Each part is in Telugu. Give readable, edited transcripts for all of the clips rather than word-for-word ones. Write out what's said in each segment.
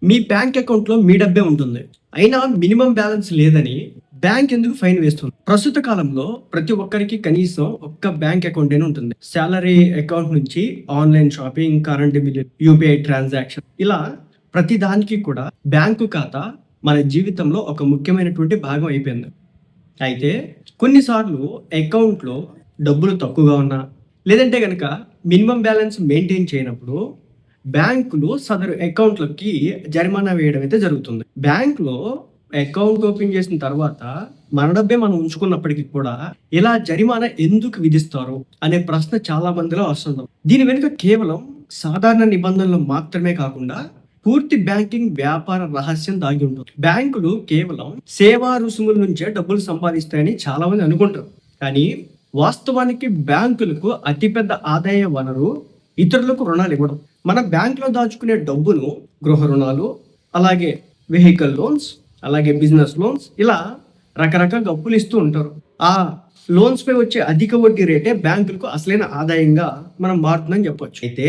మీ బ్యాంక్ అకౌంట్ లో మీ డబ్బే ఉంటుంది. అయినా మినిమం బ్యాలెన్స్ లేదని బ్యాంక్ ఎందుకు ఫైన్ వేస్తుంది? ప్రస్తుత కాలంలో ప్రతి ఒక్కరికి కనీసం ఒక్క బ్యాంక్ అకౌంట్ అయినా ఉంటుంది. సాలరీ అకౌంట్ నుంచి online shopping, current bill, UPI transaction, ఇలా ప్రతి దానికి కూడా బ్యాంకు ఖాతా మన జీవితంలో ఒక ముఖ్యమైనటువంటి భాగం అయిపోయింది. అయితే కొన్నిసార్లు అకౌంట్లో డబ్బులు తక్కువగా ఉన్నా, లేదంటే కనుక మినిమం బ్యాలెన్స్ మెయింటైన్ చేయనప్పుడు బ్యాంకులు సదరు అకౌంట్లకి జరిమానా వేయడం అయితే జరుగుతుంది. బ్యాంకులో అకౌంట్ ఓపెన్ చేసిన తర్వాత మన డబ్బే మనం ఉంచుకున్నప్పటికీ కూడా ఇలా జరిమానా ఎందుకు విధిస్తారు అనే ప్రశ్న చాలా మందిలో వస్తుంది. దీని వెనుక కేవలం సాధారణ నిబంధనలు మాత్రమే కాకుండా పూర్తి బ్యాంకింగ్ వ్యాపార రహస్యం దాగి ఉంటుంది. బ్యాంకులు కేవలం సేవా రుసుముల నుంచే డబ్బులు సంపాదిస్తాయని చాలా మంది అనుకుంటారు. కానీ వాస్తవానికి బ్యాంకులకు అతిపెద్ద ఆదాయ వనరు ఇతరులకు రుణాలు ఇవ్వడం. మన బ్యాంకులో దాచుకునే డబ్బును గృహ రుణాలు, అలాగే వెహికల్ లోన్స్, అలాగే బిజినెస్ లోన్స్, ఇలా రకరకాల అప్పులు ఇస్తూ ఉంటారు. ఆ లోన్స్ పై వచ్చే అధిక వడ్డీ రేటే బ్యాంకులకు అసలైన ఆదాయంగా మనం మారుతుందని చెప్పొచ్చు. అయితే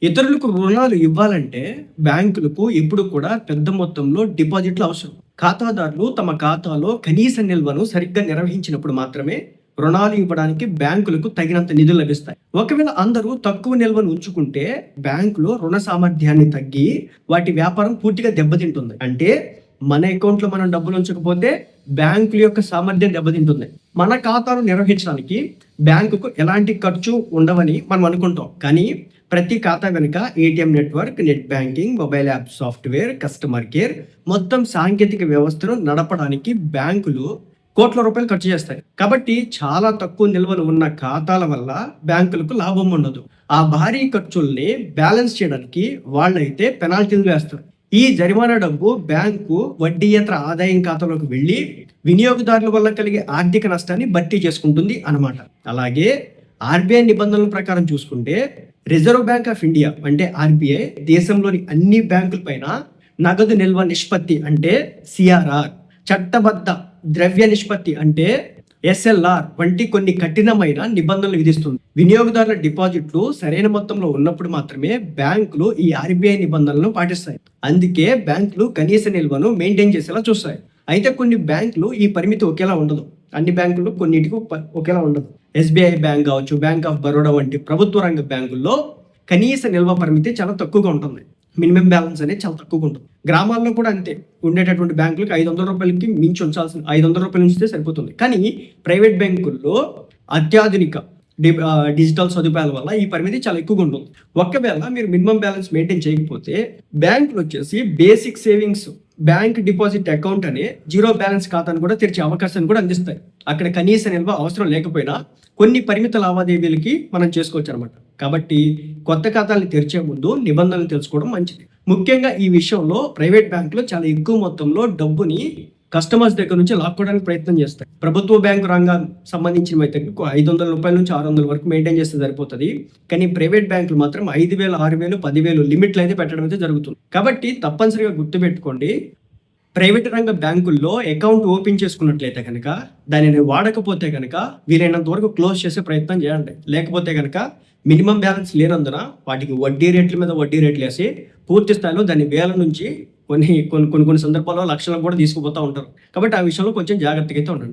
ఇతరులకు రుణాలు ఇవ్వాలంటే బ్యాంకులకు ఎప్పుడు కూడా పెద్ద మొత్తంలో డిపాజిట్లు అవసరం. ఖాతాదారులు తమ ఖాతాలో కనీస నిల్వను సరిగ్గా నిర్వహించినప్పుడు మాత్రమే రుణాలు ఇవ్వడానికి బ్యాంకులకు తగినంత నిధులు లభిస్తాయి. ఒకవేళ అందరూ తక్కువ నిల్వను ఉంచుకుంటే బ్యాంకులో రుణ సామర్థ్యాన్ని తగ్గి వాటి వ్యాపారం పూర్తిగా దెబ్బతింటుంది. అంటే మన అకౌంట్ లో మనం డబ్బులు ఉంచకపోతే బ్యాంకుల యొక్క సామర్థ్యం దెబ్బతింటుంది. మన ఖాతాను నిర్వహించడానికి బ్యాంకుకు ఎలాంటి ఖర్చు ఉండవని మనం అనుకుంటాం. కానీ ప్రతి ఖాతా వెనుక ATM network, net banking, mobile app software, customer care, మొత్తం సాంకేతిక వ్యవస్థను నడపడానికి బ్యాంకులు కోట్ల రూపాయలు ఖర్చు చేస్తాయి. కాబట్టి చాలా తక్కువ నిల్వలు ఉన్న ఖాతాల వల్ల బ్యాంకులకు లాభం ఉండదు. ఆ భారీ ఖర్చుల్ని బ్యాలెన్స్ చేయడానికి వాళ్ళైతే పెనాల్టీలు వేస్తారు. ఈ జరిమానా డబ్బు బ్యాంకు వడ్డీయేతర ఆదాయం ఖాతాలోకి వెళ్ళి వినియోగదారుల వల్ల కలిగే ఆర్థిక నష్టాన్ని భర్తీ చేసుకుంటుంది అన్నమాట. అలాగే ఆర్బీఐ నిబంధనల ప్రకారం చూసుకుంటే రిజర్వ్ బ్యాంక్ ఆఫ్ ఇండియా అంటే ఆర్బీఐ దేశంలోని అన్ని బ్యాంకుల పైన నగదు నిల్వ నిష్పత్తి అంటే సిఆర్ఆర్, చట్టబద్ధ ద్రవ్య నిష్పత్తి అంటే ఎస్ఎల్ఆర్ వంటి కొన్ని కఠినమైన నిబంధనలు విధిస్తుంది. వినియోగదారుల డిపాజిట్లు సరైన మొత్తంలో ఉన్నప్పుడు మాత్రమే బ్యాంకులు ఈ ఆర్బీఐ నిబంధనలను పాటిస్తాయి. అందుకే బ్యాంకులు కనీస నిల్వను మెయింటైన్ చేసేలా చూస్తాయి. అయితే కొన్ని బ్యాంకులు ఈ పరిమితి ఒకేలా ఉండదు. అన్ని బ్యాంకులు కొన్నిటికి ఒకేలా ఉండదు. ఎస్బీఐ బ్యాంక్ కావచ్చు, బ్యాంక్ ఆఫ్ బరోడా వంటి ప్రభుత్వ రంగ బ్యాంకుల్లో కనీస నిల్వ పరిమితి చాలా తక్కువగా ఉంటుంది. మినిమం బ్యాలెన్స్ అనేది చాలా తక్కువగా ఉంటుంది. గ్రామాల్లో కూడా అంతే. ఉండేటటువంటి బ్యాంకులకు 500 రూపాయలకి మించి ఉంచాల్సిన 500 రూపాయలు ఉంచితే సరిపోతుంది. కానీ ప్రైవేట్ బ్యాంకుల్లో అత్యాధునిక డిజిటల్ సదుపాయాల వల్ల ఈ పరిమితి చాలా ఎక్కువగా ఉంటుంది. ఒకవేళ మీరు మినిమం బ్యాలెన్స్ మెయింటైన్ చేయకపోతే బ్యాంకులు వచ్చేసి basic savings bank deposit account అనే జీరో బ్యాలెన్స్ ఖాతాను కూడా తెరిచే అవకాశాన్ని కూడా అందిస్తాయి. అక్కడ కనీస నిల్వ అవసరం లేకపోయినా కొన్ని పరిమిత లావాదేవీలకి మనం చేసుకోవచ్చు అనమాట. కాబట్టి కొత్త ఖాతాలను తెరిచే ముందు నిబంధనలు తెలుసుకోవడం మంచిది. ముఖ్యంగా ఈ విషయంలో ప్రైవేట్ బ్యాంకులు చాలా ఎక్కువ మొత్తంలో డబ్బుని కస్టమర్స్ దగ్గర నుంచి లాక్కోవడానికి ప్రయత్నం చేస్తాయి. ప్రభుత్వ బ్యాంకు రంగం సంబంధించిన అయితే 500 రూపాయల నుంచి 600 వరకు మెయింటైన్ చేస్తే సరిపోతుంది. కానీ ప్రైవేట్ బ్యాంకులు మాత్రం 5,000, 6,000, 10,000 లిమిట్లు అయితే పెట్టడం అయితే జరుగుతుంది. కాబట్టి తప్పనిసరిగా గుర్తుపెట్టుకోండి, ప్రైవేట్ రంగ బ్యాంకుల్లో అకౌంట్ ఓపెన్ చేసుకున్నట్లయితే కనుక దానిని వాడకపోతే కనుక వీలైనంత వరకు క్లోజ్ చేసే ప్రయత్నం చేయండి. లేకపోతే కనుక మినిమం బ్యాలెన్స్ లేనందున వాటికి వడ్డీ రేట్ల మీద వడ్డీ రేట్లు వేసి పూర్తి స్థాయిలో దాన్ని వేల నుంచి కొన్ని సందర్భాల్లో లక్షలకు కూడా తీసుకుపోతూ ఉంటారు. కాబట్టి ఆ విషయంలో కొంచెం జాగ్రత్తగా అయితే ఉండండి.